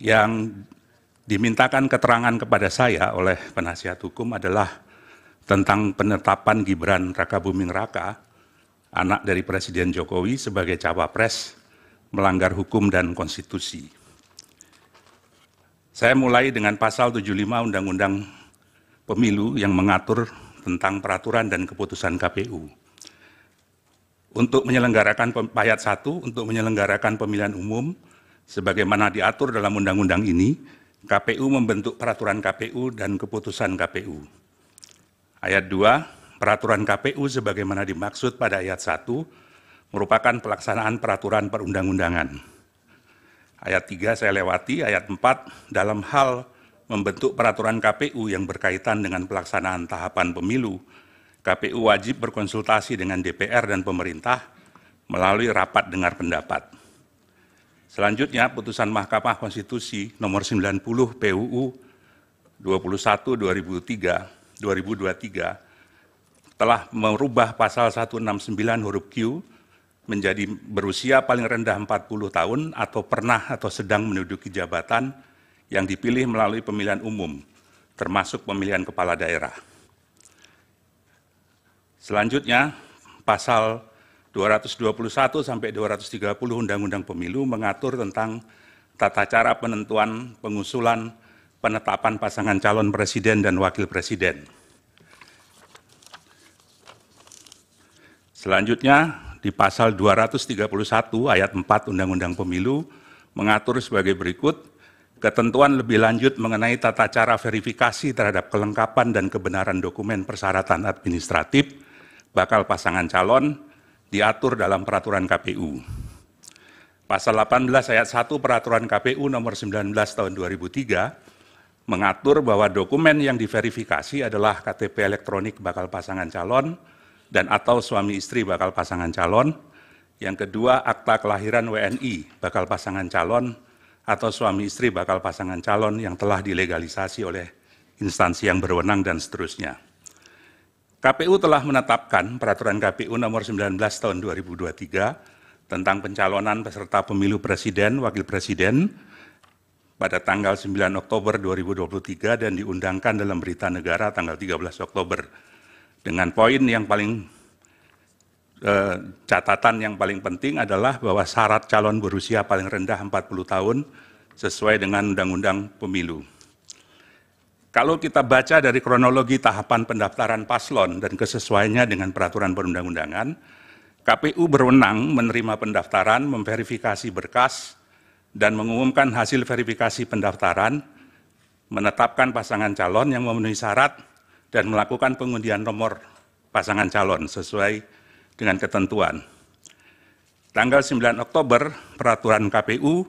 Yang dimintakan keterangan kepada saya oleh penasihat hukum adalah tentang penetapan Gibran Rakabuming Raka, anak dari Presiden Jokowi, sebagai cawapres melanggar hukum dan konstitusi. Saya mulai dengan pasal 75 Undang-Undang Pemilu yang mengatur tentang peraturan dan keputusan KPU. Untuk menyelenggarakan ayat 1, untuk menyelenggarakan pemilihan umum, sebagaimana diatur dalam undang-undang ini, KPU membentuk peraturan KPU dan keputusan KPU. Ayat 2, peraturan KPU sebagaimana dimaksud pada ayat 1 merupakan pelaksanaan peraturan perundang-undangan. Ayat 3 saya lewati, ayat 4 dalam hal membentuk peraturan KPU yang berkaitan dengan pelaksanaan tahapan pemilu, KPU wajib berkonsultasi dengan DPR dan pemerintah melalui rapat dengar pendapat. Selanjutnya, putusan Mahkamah Konstitusi nomor 90 PUU 21/2023 telah merubah pasal 169 huruf Q menjadi berusia paling rendah 40 tahun atau pernah atau sedang menduduki jabatan yang dipilih melalui pemilihan umum, termasuk pemilihan kepala daerah. Selanjutnya, pasal 221 sampai 230 Undang-Undang Pemilu mengatur tentang tata cara penentuan, pengusulan, penetapan pasangan calon presiden dan wakil presiden. Selanjutnya, di pasal 231 ayat 4 Undang-Undang Pemilu mengatur sebagai berikut, ketentuan lebih lanjut mengenai tata cara verifikasi terhadap kelengkapan dan kebenaran dokumen persyaratan administratif bakal pasangan calon diatur dalam peraturan KPU. Pasal 18 ayat 1 peraturan KPU nomor 19 tahun 2003 mengatur bahwa dokumen yang diverifikasi adalah KTP elektronik bakal pasangan calon dan atau suami istri bakal pasangan calon. Yang kedua, akta kelahiran WNI bakal pasangan calon atau suami istri bakal pasangan calon yang telah dilegalisasi oleh instansi yang berwenang dan seterusnya. KPU telah menetapkan peraturan KPU nomor 19 tahun 2023 tentang pencalonan peserta pemilu presiden, wakil presiden pada tanggal 9 Oktober 2023 dan diundangkan dalam berita negara tanggal 13 Oktober. Dengan poin yang paling catatan yang paling penting adalah bahwa syarat calon berusia paling rendah 40 tahun sesuai dengan Undang-Undang Pemilu. Kalau kita baca dari kronologi tahapan pendaftaran paslon dan kesesuaiannya dengan peraturan perundang-undangan, KPU berwenang menerima pendaftaran, memverifikasi berkas, dan mengumumkan hasil verifikasi pendaftaran, menetapkan pasangan calon yang memenuhi syarat, dan melakukan pengundian nomor pasangan calon sesuai dengan ketentuan. Tanggal 9 Oktober, peraturan KPU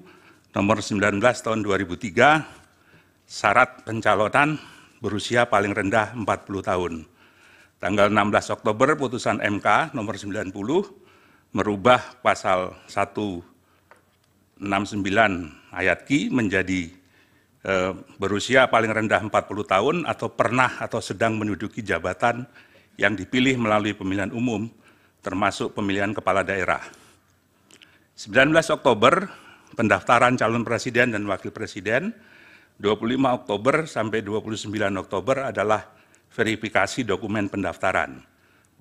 nomor 19 tahun 2003, syarat pencalonan berusia paling rendah 40 tahun. Tanggal 16 Oktober, putusan MK nomor 90 merubah pasal 169 ayat Q menjadi berusia paling rendah 40 tahun atau pernah atau sedang menduduki jabatan yang dipilih melalui pemilihan umum, termasuk pemilihan kepala daerah. 19 Oktober, pendaftaran calon presiden dan wakil presiden. 25 Oktober sampai 29 Oktober adalah verifikasi dokumen pendaftaran.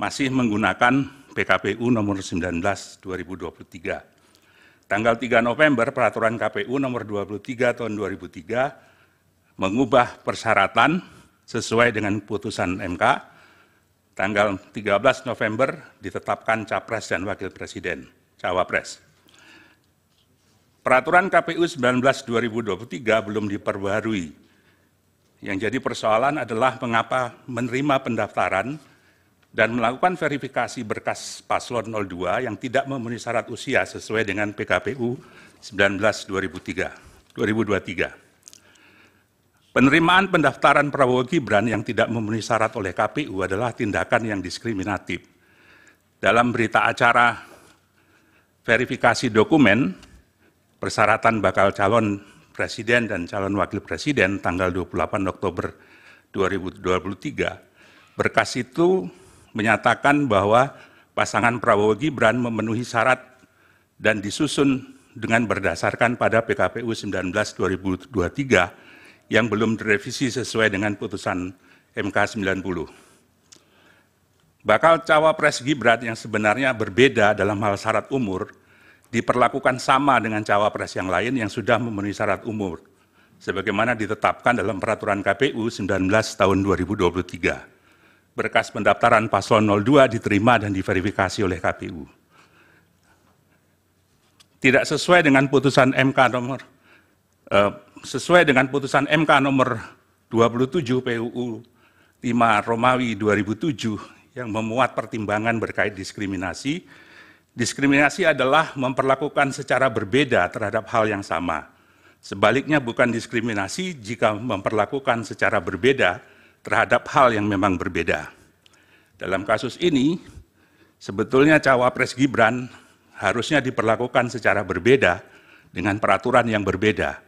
Masih menggunakan PKPU nomor 19 2023. Tanggal 3 November, peraturan KPU nomor 23 tahun 2003 mengubah persyaratan sesuai dengan putusan MK. Tanggal 13 November ditetapkan capres dan wakil presiden, cawapres. Peraturan KPU 19 2023 belum diperbaharui. Yang jadi persoalan adalah mengapa menerima pendaftaran dan melakukan verifikasi berkas paslon 02 yang tidak memenuhi syarat usia sesuai dengan PKPU 19 2023. Penerimaan pendaftaran Prabowo Gibran yang tidak memenuhi syarat oleh KPU adalah tindakan yang diskriminatif. Dalam berita acara verifikasi dokumen persyaratan bakal calon presiden dan calon wakil presiden tanggal 28 Oktober 2023, berkas itu menyatakan bahwa pasangan Prabowo Gibran memenuhi syarat dan disusun dengan berdasarkan pada PKPU 19/2023 yang belum direvisi sesuai dengan putusan MK 90. Bakal cawapres Gibran yang sebenarnya berbeda dalam hal syarat umur diperlakukan sama dengan cawapres yang lain yang sudah memenuhi syarat umur, sebagaimana ditetapkan dalam Peraturan KPU 19 tahun 2023. Berkas pendaftaran paslon 02 diterima dan diverifikasi oleh KPU. Tidak sesuai dengan putusan MK nomor 27 PUU 5 Romawi 2007 yang memuat pertimbangan berkait diskriminasi. Diskriminasi adalah memperlakukan secara berbeda terhadap hal yang sama. Sebaliknya bukan diskriminasi jika memperlakukan secara berbeda terhadap hal yang memang berbeda. Dalam kasus ini, sebetulnya cawapres Gibran harusnya diperlakukan secara berbeda dengan peraturan yang berbeda.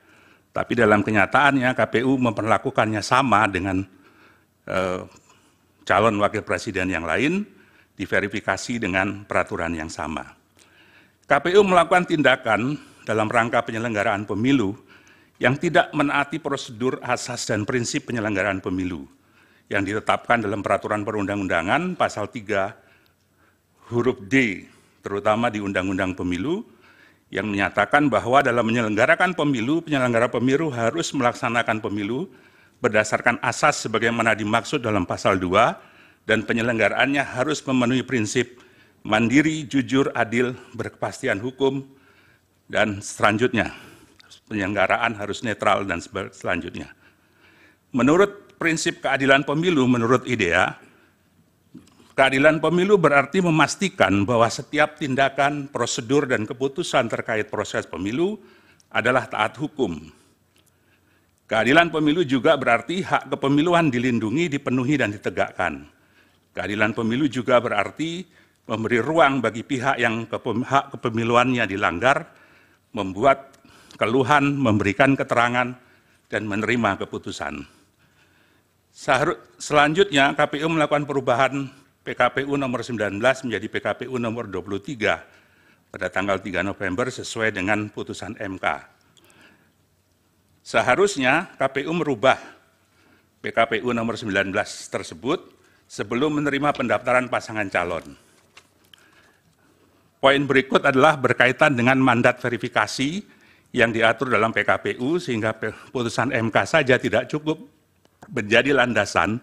Tapi dalam kenyataannya KPU memperlakukannya sama dengan calon wakil presiden yang lain, diverifikasi dengan peraturan yang sama. KPU melakukan tindakan dalam rangka penyelenggaraan pemilu yang tidak menaati prosedur, asas, dan prinsip penyelenggaraan pemilu yang ditetapkan dalam peraturan perundang-undangan pasal 3 huruf D, terutama di Undang-Undang Pemilu, yang menyatakan bahwa dalam menyelenggarakan pemilu, penyelenggara pemilu harus melaksanakan pemilu berdasarkan asas sebagaimana dimaksud dalam pasal 2, dan penyelenggaraannya harus memenuhi prinsip mandiri, jujur, adil, berkepastian hukum, dan selanjutnya. Penyelenggaraan harus netral dan selanjutnya. Menurut prinsip keadilan pemilu, menurut IDEA, keadilan pemilu berarti memastikan bahwa setiap tindakan, prosedur, dan keputusan terkait proses pemilu adalah taat hukum. Keadilan pemilu juga berarti hak kepemiluan dilindungi, dipenuhi, dan ditegakkan. Keadilan pemilu juga berarti memberi ruang bagi pihak yang hak kepemiluannya dilanggar, membuat keluhan, memberikan keterangan, dan menerima keputusan. Selanjutnya, KPU melakukan perubahan PKPU nomor 19 menjadi PKPU nomor 23 pada tanggal 3 November sesuai dengan putusan MK. Seharusnya KPU merubah PKPU nomor 19 tersebut sebelum menerima pendaftaran pasangan calon. Poin berikut adalah berkaitan dengan mandat verifikasi yang diatur dalam PKPU, sehingga putusan MK saja tidak cukup menjadi landasan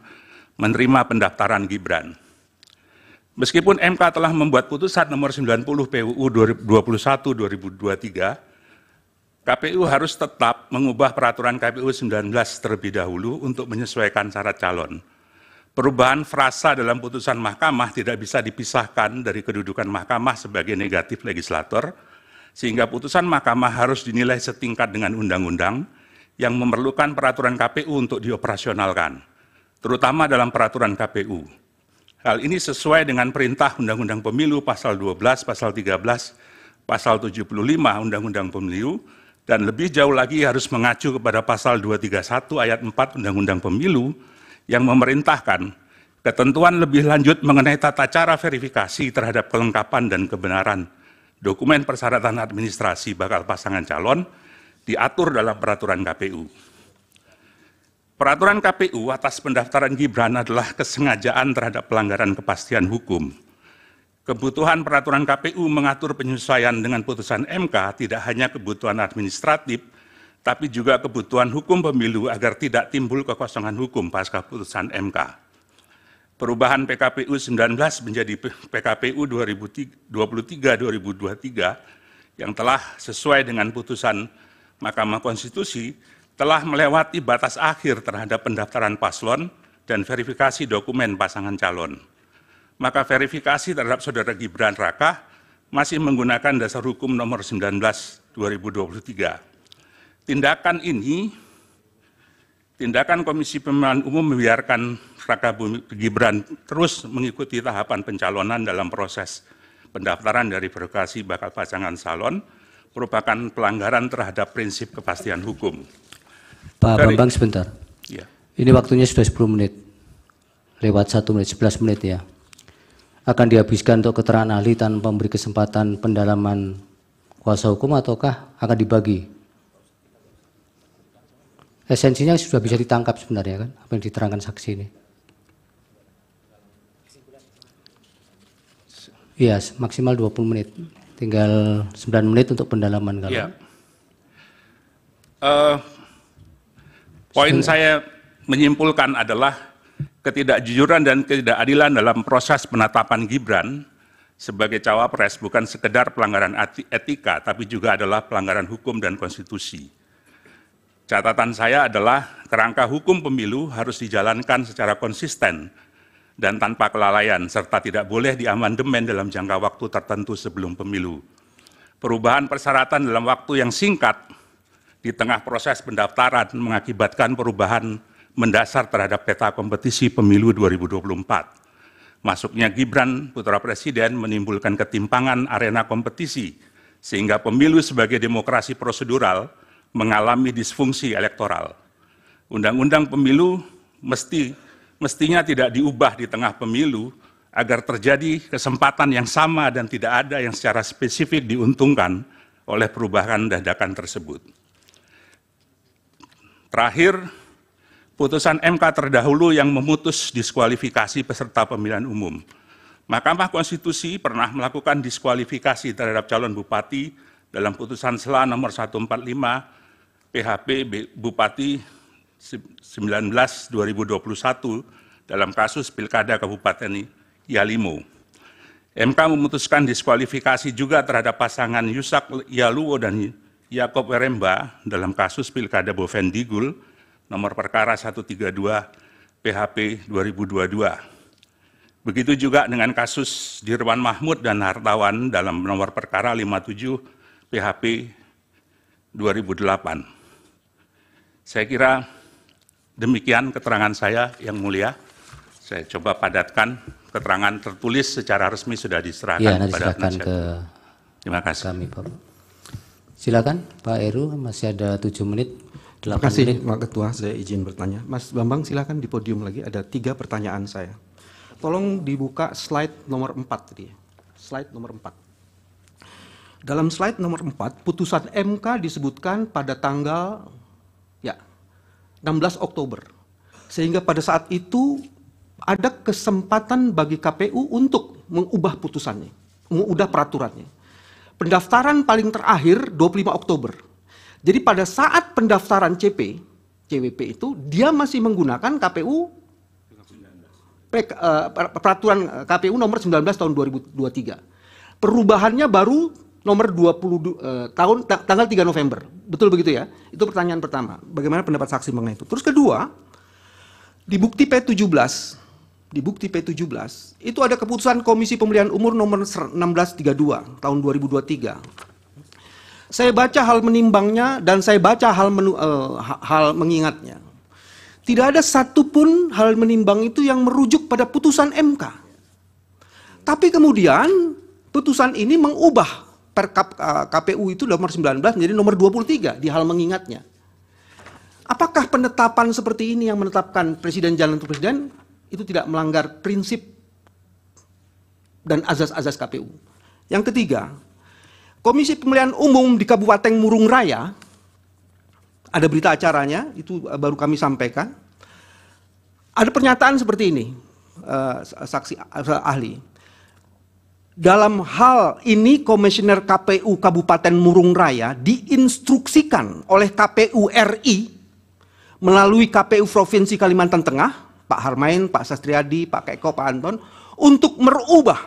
menerima pendaftaran Gibran. Meskipun MK telah membuat putusan nomor 90 PUU 21/2023, KPU harus tetap mengubah peraturan KPU 19 terlebih dahulu untuk menyesuaikan syarat calon. Perubahan frasa dalam putusan mahkamah tidak bisa dipisahkan dari kedudukan mahkamah sebagai negatif legislator, sehingga putusan mahkamah harus dinilai setingkat dengan undang-undang yang memerlukan peraturan KPU untuk dioperasionalkan, terutama dalam peraturan KPU. Hal ini sesuai dengan perintah Undang-Undang Pemilu pasal 12, pasal 13, pasal 75 Undang-Undang Pemilu, dan lebih jauh lagi harus mengacu kepada pasal 231 ayat 4 Undang-Undang Pemilu yang memerintahkan ketentuan lebih lanjut mengenai tata cara verifikasi terhadap kelengkapan dan kebenaran dokumen persyaratan administrasi bakal pasangan calon diatur dalam peraturan KPU. Peraturan KPU atas pendaftaran Gibran adalah kesengajaan terhadap pelanggaran kepastian hukum. Kebutuhan peraturan KPU mengatur penyesuaian dengan putusan MK tidak hanya kebutuhan administratif, tapi juga kebutuhan hukum pemilu agar tidak timbul kekosongan hukum pasca putusan MK. Perubahan PKPU 19 menjadi PKPU 2023/2023 yang telah sesuai dengan putusan Mahkamah Konstitusi telah melewati batas akhir terhadap pendaftaran paslon dan verifikasi dokumen pasangan calon. Maka verifikasi terhadap saudara Gibran Raka masih menggunakan dasar hukum nomor 19/2023. Tindakan Komisi Pemilihan Umum membiarkan Raka Gibran terus mengikuti tahapan pencalonan dalam proses pendaftaran dari verifikasi bakal pasangan calon merupakan pelanggaran terhadap prinsip kepastian hukum. Pak Bambang sebentar. Ya. Ini waktunya sudah 10 menit. Lewat 1 menit, 11 menit ya. Akan dihabiskan untuk keterangan ahli tanpa memberi kesempatan pendalaman kuasa hukum ataukah akan dibagi? Esensinya sudah bisa ditangkap sebenarnya kan, apa yang diterangkan saksi ini. Iya, maksimal 20 menit. Tinggal 9 menit untuk pendalaman kalau. Ya. Poin saya menyimpulkan adalah ketidakjujuran dan ketidakadilan dalam proses penetapan Gibran sebagai cawapres bukan sekedar pelanggaran etika, tapi juga adalah pelanggaran hukum dan konstitusi. Catatan saya adalah kerangka hukum pemilu harus dijalankan secara konsisten dan tanpa kelalaian, serta tidak boleh diamandemen dalam jangka waktu tertentu sebelum pemilu. Perubahan persyaratan dalam waktu yang singkat di tengah proses pendaftaran mengakibatkan perubahan mendasar terhadap peta kompetisi pemilu 2024. Masuknya Gibran putra presiden menimbulkan ketimpangan arena kompetisi, sehingga pemilu sebagai demokrasi prosedural mengalami disfungsi elektoral. Undang-undang pemilu mestinya tidak diubah di tengah pemilu agar terjadi kesempatan yang sama dan tidak ada yang secara spesifik diuntungkan oleh perubahan dadakan tersebut. Terakhir, putusan MK terdahulu yang memutus diskualifikasi peserta pemilihan umum. Mahkamah Konstitusi pernah melakukan diskualifikasi terhadap calon bupati dalam putusan SELA nomor 145 PHP Bupati 19/2021 dalam kasus Pilkada Kabupaten Yalimo. MK memutuskan diskualifikasi juga terhadap pasangan Yusak Yaluwo dan Yakob Weremba dalam kasus Pilkada Bovendigul nomor perkara 132 PHP 2022. Begitu juga dengan kasus Dirwan Mahmud dan Hartawan dalam nomor perkara 57 PHP 2008. Saya kira demikian keterangan saya, Yang Mulia. Saya coba padatkan, keterangan tertulis secara resmi sudah diserahkan kepada penasihat. Terima kasih. Kami, Pak. Silakan Pak Heru, masih ada 7 menit. Terima kasih Pak Ketua, saya izin bertanya. Mas Bambang silakan di podium lagi, ada 3 pertanyaan saya. Tolong dibuka slide nomor 4 tadi. Slide nomor 4. Dalam slide nomor 4, putusan MK disebutkan pada tanggal 16 Oktober. Sehingga pada saat itu ada kesempatan bagi KPU untuk mengubah putusannya, mengubah peraturannya. Pendaftaran paling terakhir 25 Oktober. Jadi pada saat pendaftaran CWP itu dia masih menggunakan peraturan KPU nomor 19 tahun 2023. Perubahannya baru nomor 20 tanggal 3 November. Betul begitu ya? Itu pertanyaan pertama. Bagaimana pendapat saksi mengenai itu? Terus kedua, di bukti P17 itu ada keputusan Komisi Pemilihan Umum nomor 1632 tahun 2023. Saya baca hal menimbangnya dan saya baca hal mengingatnya. Tidak ada satupun hal menimbang itu yang merujuk pada putusan MK. Tapi kemudian putusan ini mengubah KPU itu nomor 19 menjadi nomor 23 di hal mengingatnya. Apakah penetapan seperti ini yang menetapkan presiden jalan untuk presiden itu tidak melanggar prinsip dan azas-azas KPU? Yang ketiga, Komisi Pemilihan Umum di Kabupaten Murung Raya, ada berita acaranya, itu baru kami sampaikan. Ada pernyataan seperti ini, saksi ahli. Dalam hal ini, Komisioner KPU Kabupaten Murung Raya diinstruksikan oleh KPU RI melalui KPU Provinsi Kalimantan Tengah, Pak Harmain, Pak Sastriadi, Pak Keko, Pak Anton, untuk mengubah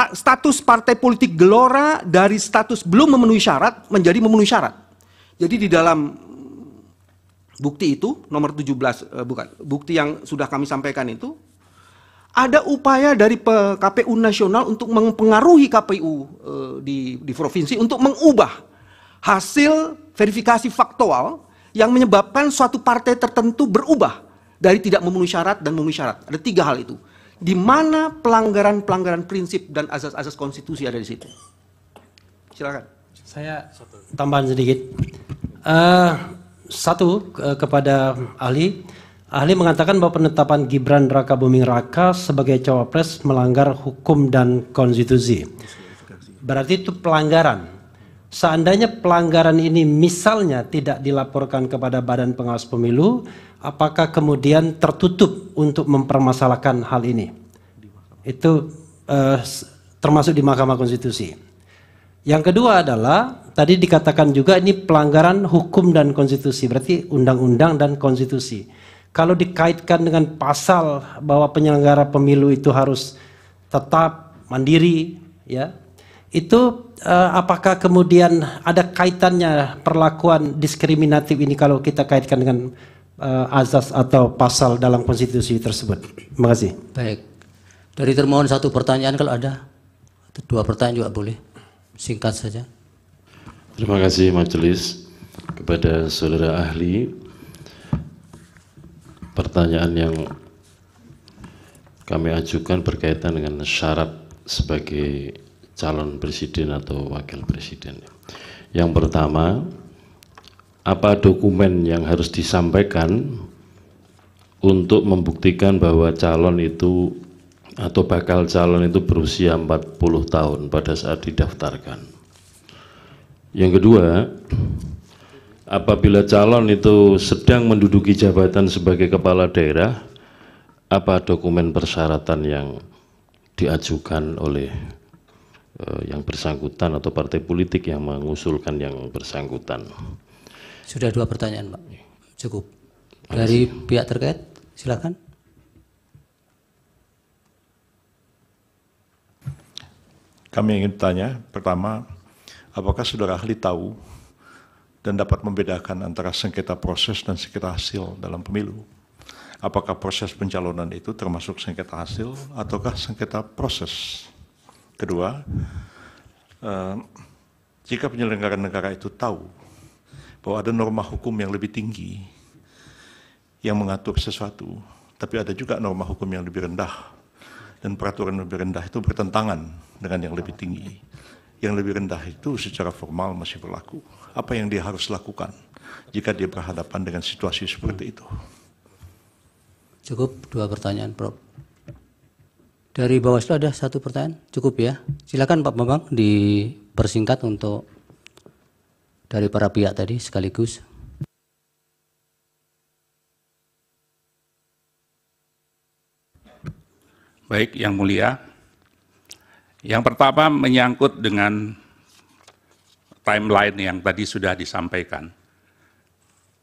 status partai politik Gelora dari status belum memenuhi syarat menjadi memenuhi syarat. Jadi di dalam bukti itu nomor 17 bukti yang sudah kami sampaikan itu ada upaya dari KPU nasional untuk mempengaruhi KPU di provinsi untuk mengubah hasil verifikasi faktual yang menyebabkan suatu partai tertentu berubah dari tidak memenuhi syarat dan memenuhi syarat. Ada 3 hal itu. Di mana pelanggaran prinsip dan azas-azas konstitusi ada di situ. Silakan. Saya tambahan sedikit. Kepada ahli. Ahli mengatakan bahwa penetapan Gibran Raka Buming Raka sebagai cawapres melanggar hukum dan konstitusi. Berarti itu pelanggaran. Seandainya pelanggaran ini misalnya tidak dilaporkan kepada Badan Pengawas Pemilu, apakah kemudian tertutup untuk mempermasalahkan hal ini? Itu termasuk di Mahkamah Konstitusi. Yang kedua adalah tadi dikatakan juga ini pelanggaran hukum dan konstitusi, berarti undang-undang dan konstitusi. Kalau dikaitkan dengan pasal bahwa penyelenggara pemilu itu harus tetap mandiri, ya, itu apakah kemudian ada kaitannya perlakuan diskriminatif ini kalau kita kaitkan dengan azas atau pasal dalam konstitusi tersebut? Terima kasih. Baik. Dari termohon satu pertanyaan kalau ada. Atau dua pertanyaan juga boleh. Singkat saja. Terima kasih majelis. Kepada saudara ahli, pertanyaan yang kami ajukan berkaitan dengan syarat sebagai calon presiden atau wakil presiden. Yang pertama, apa dokumen yang harus disampaikan untuk membuktikan bahwa calon itu atau bakal calon itu berusia 40 tahun pada saat didaftarkan. Yang kedua, apabila calon itu sedang menduduki jabatan sebagai kepala daerah, apa dokumen persyaratan yang diajukan oleh yang bersangkutan atau partai politik yang mengusulkan yang bersangkutan? Sudah dua pertanyaan, Pak. Cukup. Dari pihak terkait, silakan. Kami ingin bertanya, pertama, apakah saudara ahli tahu dan dapat membedakan antara sengketa proses dan sengketa hasil dalam pemilu? Apakah proses pencalonan itu termasuk sengketa hasil ataukah sengketa proses? Kedua, jika penyelenggara negara itu tahu bahwa ada norma hukum yang lebih tinggi yang mengatur sesuatu, tapi ada juga norma hukum yang lebih rendah, dan peraturan lebih rendah itu bertentangan dengan yang lebih tinggi. Yang lebih rendah itu secara formal masih berlaku. Apa yang dia harus lakukan jika dia berhadapan dengan situasi seperti itu? Cukup dua pertanyaan, Prof. Dari Bawaslu ada satu pertanyaan, cukup ya. Silakan Pak Bambang dipersingkat untuk dari para pihak tadi sekaligus. Baik, Yang Mulia. Yang pertama menyangkut dengan timeline yang tadi sudah disampaikan.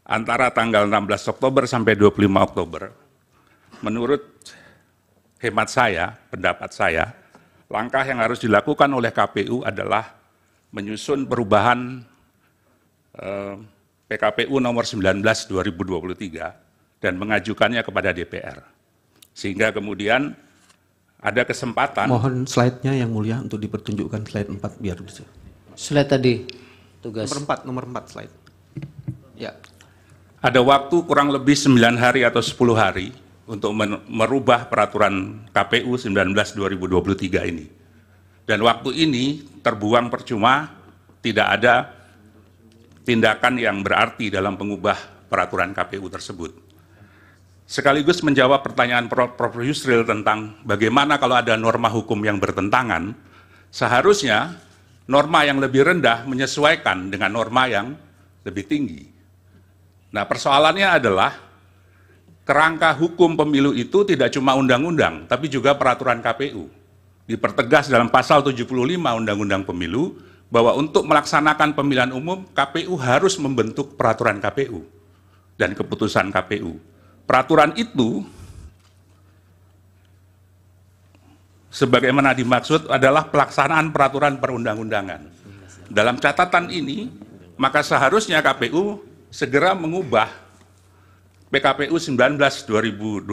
Antara tanggal 16 Oktober sampai 25 Oktober, menurut hemat saya, pendapat saya, langkah yang harus dilakukan oleh KPU adalah menyusun perubahan PKPU nomor 19 2023 dan mengajukannya kepada DPR. Sehingga kemudian ada kesempatan. Mohon slide-nya Yang Mulia untuk dipertunjukkan slide 4 biar bisa. Slide tadi, tugas. Nomor 4 slide. Ya. Ada waktu kurang lebih 9 hari atau 10 hari untuk merubah peraturan KPU 19 2023 ini. Dan waktu ini terbuang percuma, tidak ada tindakan yang berarti dalam mengubah peraturan KPU tersebut. Sekaligus menjawab pertanyaan Prof. Yusril tentang bagaimana kalau ada norma hukum yang bertentangan, seharusnya norma yang lebih rendah menyesuaikan dengan norma yang lebih tinggi. Nah, persoalannya adalah kerangka hukum pemilu itu tidak cuma undang-undang, tapi juga peraturan KPU. Dipertegas dalam pasal 75 Undang-Undang Pemilu bahwa untuk melaksanakan pemilihan umum, KPU harus membentuk peraturan KPU dan keputusan KPU. Peraturan itu sebagaimana dimaksud adalah pelaksanaan peraturan perundang-undangan. Dalam catatan ini, maka seharusnya KPU segera mengubah PKPU 19 2023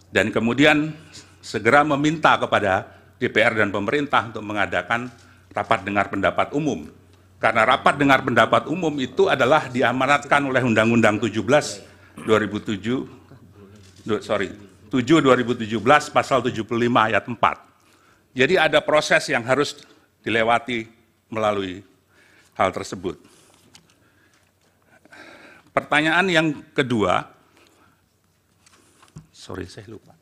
dan kemudian segera meminta kepada DPR dan pemerintah untuk mengadakan rapat dengar pendapat umum. Karena rapat dengar pendapat umum itu adalah diamanatkan oleh Undang-Undang 7 2017 pasal 75 ayat 4. Jadi ada proses yang harus dilewati melalui hal tersebut. Pertanyaan yang kedua, saya lupa.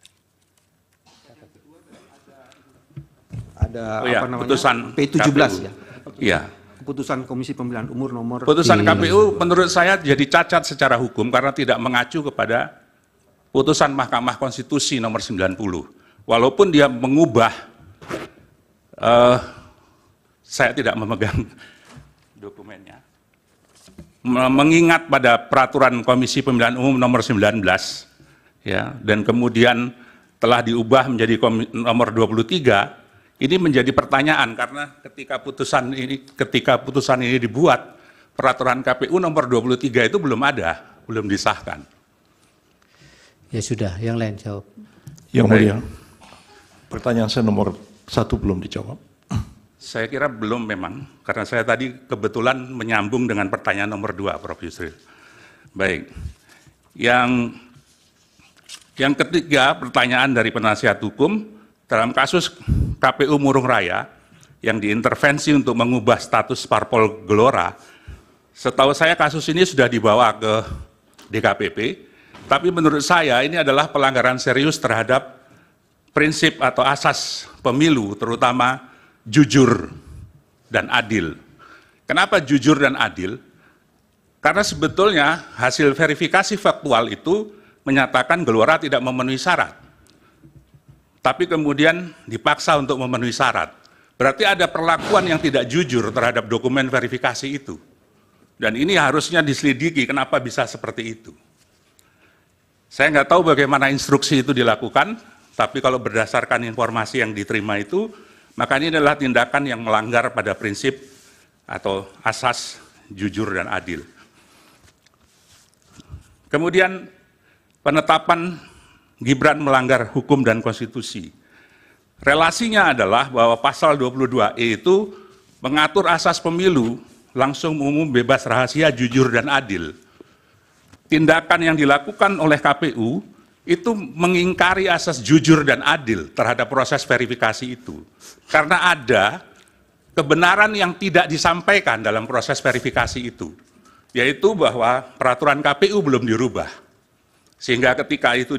ada Oh ya, apa namanya? putusan P17 KPU. ya. Iya. Keputusan Komisi Pemilihan Umum nomor Putusan KPU menurut saya jadi cacat secara hukum karena tidak mengacu kepada putusan Mahkamah Konstitusi nomor 90. Walaupun dia mengubah, saya tidak memegang dokumennya, mengingat pada peraturan Komisi Pemilihan Umum nomor 19, ya, dan kemudian telah diubah menjadi nomor 23. Ini menjadi pertanyaan karena ketika putusan ini dibuat, peraturan KPU nomor 23 itu belum ada, belum disahkan. Ya sudah, yang lain jawab. Yang mulia, pertanyaan saya nomor 1 belum dijawab. Saya kira belum memang, karena saya tadi kebetulan menyambung dengan pertanyaan nomor 2, Prof. Yusril. Baik, yang ketiga pertanyaan dari penasihat hukum, dalam kasus KPU Murung Raya yang diintervensi untuk mengubah status parpol Gelora, setahu saya kasus ini sudah dibawa ke DKPP, tapi menurut saya ini adalah pelanggaran serius terhadap prinsip atau asas pemilu, terutama jujur dan adil. Kenapa jujur dan adil? Karena sebetulnya hasil verifikasi faktual itu menyatakan Gelora tidak memenuhi syarat, tapi kemudian dipaksa untuk memenuhi syarat. Berarti ada perlakuan yang tidak jujur terhadap dokumen verifikasi itu. Dan ini harusnya diselidiki kenapa bisa seperti itu. Saya nggak tahu bagaimana instruksi itu dilakukan, tapi kalau berdasarkan informasi yang diterima itu, maka ini adalah tindakan yang melanggar pada prinsip atau asas jujur dan adil. Kemudian penetapan Gibran melanggar hukum dan konstitusi. Relasinya adalah bahwa pasal 22E itu mengatur asas pemilu langsung, umum, bebas, rahasia, jujur, dan adil. Tindakan yang dilakukan oleh KPU itu mengingkari asas jujur dan adil terhadap proses verifikasi itu. Karena ada kebenaran yang tidak disampaikan dalam proses verifikasi itu, yaitu bahwa peraturan KPU belum dirubah. Sehingga ketika itu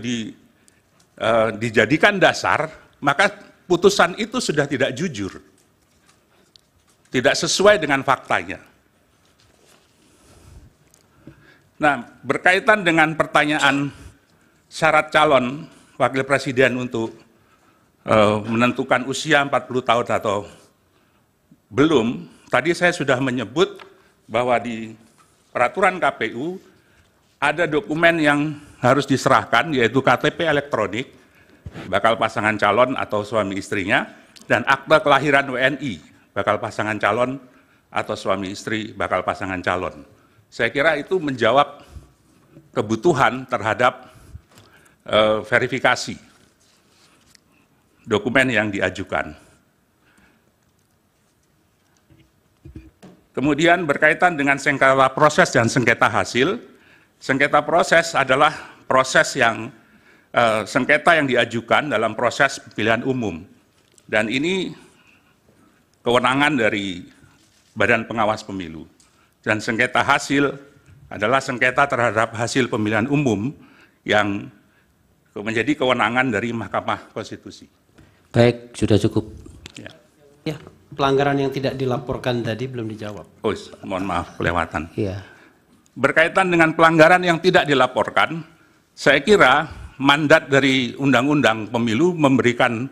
dijadikan dasar, maka putusan itu sudah tidak jujur, tidak sesuai dengan faktanya. Nah, berkaitan dengan pertanyaan syarat calon wakil presiden untuk menentukan usia 40 tahun atau belum, tadi saya sudah menyebut bahwa di peraturan KPU ada dokumen yang harus diserahkan, yaitu KTP elektronik, bakal pasangan calon atau suami istrinya, dan akta kelahiran WNI, bakal pasangan calon atau suami istri bakal pasangan calon. Saya kira itu menjawab kebutuhan terhadap verifikasi dokumen yang diajukan. Kemudian berkaitan dengan sengketa proses dan sengketa hasil, sengketa proses adalah proses yang sengketa yang diajukan dalam proses pemilihan umum, dan ini kewenangan dari Badan Pengawas Pemilu. Dan sengketa hasil adalah sengketa terhadap hasil pemilihan umum yang menjadi kewenangan dari Mahkamah Konstitusi. Baik, sudah cukup. Ya, pelanggaran yang tidak dilaporkan tadi belum dijawab. Oh, mohon maaf, kelewatan. Iya. Berkaitan dengan pelanggaran yang tidak dilaporkan, saya kira mandat dari Undang-Undang Pemilu memberikan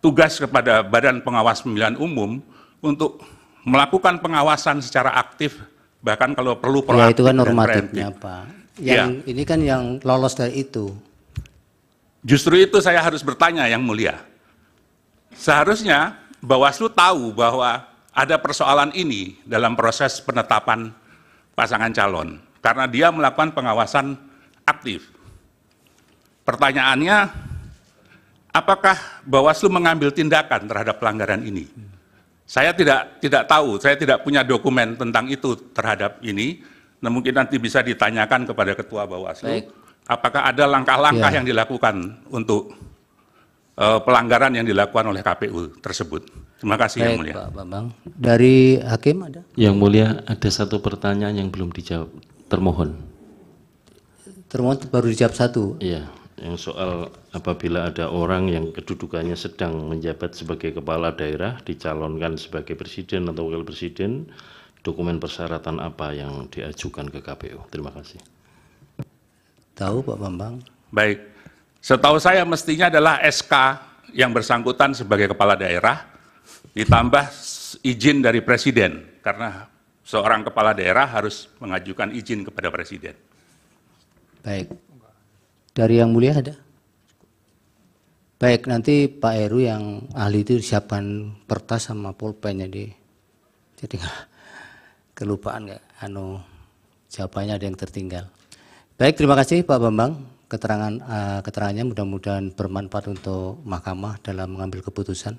tugas kepada Badan Pengawas Pemilihan Umum untuk melakukan pengawasan secara aktif, bahkan kalau perlu proaktif. Ya, itu kan dan normatifnya, preemptif. Pak. Yang ini kan yang lolos dari itu. Justru itu saya harus bertanya, Yang Mulia. Seharusnya Bawaslu tahu bahwa ada persoalan ini dalam proses penetapan pasangan calon, karena dia melakukan pengawasan aktif. Pertanyaannya, apakah Bawaslu mengambil tindakan terhadap pelanggaran ini? Saya tidak tahu, saya tidak punya dokumen tentang itu terhadap ini. Nah, mungkin nanti bisa ditanyakan kepada Ketua Bawaslu. Baik. Apakah ada langkah-langkah Ya. yang dilakukan untuk pelanggaran yang dilakukan oleh KPU tersebut. Terima kasih, Yang Baik, Mulia. Pak Bambang. Dari Hakim ada? Yang Mulia, ada satu pertanyaan yang belum dijawab. Termohon. Termohon baru dijawab satu. Iya. yang soal apabila ada orang yang kedudukannya sedang menjabat sebagai kepala daerah dicalonkan sebagai presiden atau wakil presiden, dokumen persyaratan apa yang diajukan ke KPU? Terima kasih. Tahu Pak Bambang? Baik, setahu saya mestinya adalah SK yang bersangkutan sebagai kepala daerah ditambah izin dari presiden, karena seorang kepala daerah harus mengajukan izin kepada presiden. Baik. Dari Yang Mulia ada? Baik, nanti Pak Heru yang ahli itu siapkan kertas sama pulpen jadi kelupaan nggak jawabannya ada yang tertinggal. Baik, terima kasih Pak Bambang keterangannya mudah-mudahan bermanfaat untuk mahkamah dalam mengambil keputusan.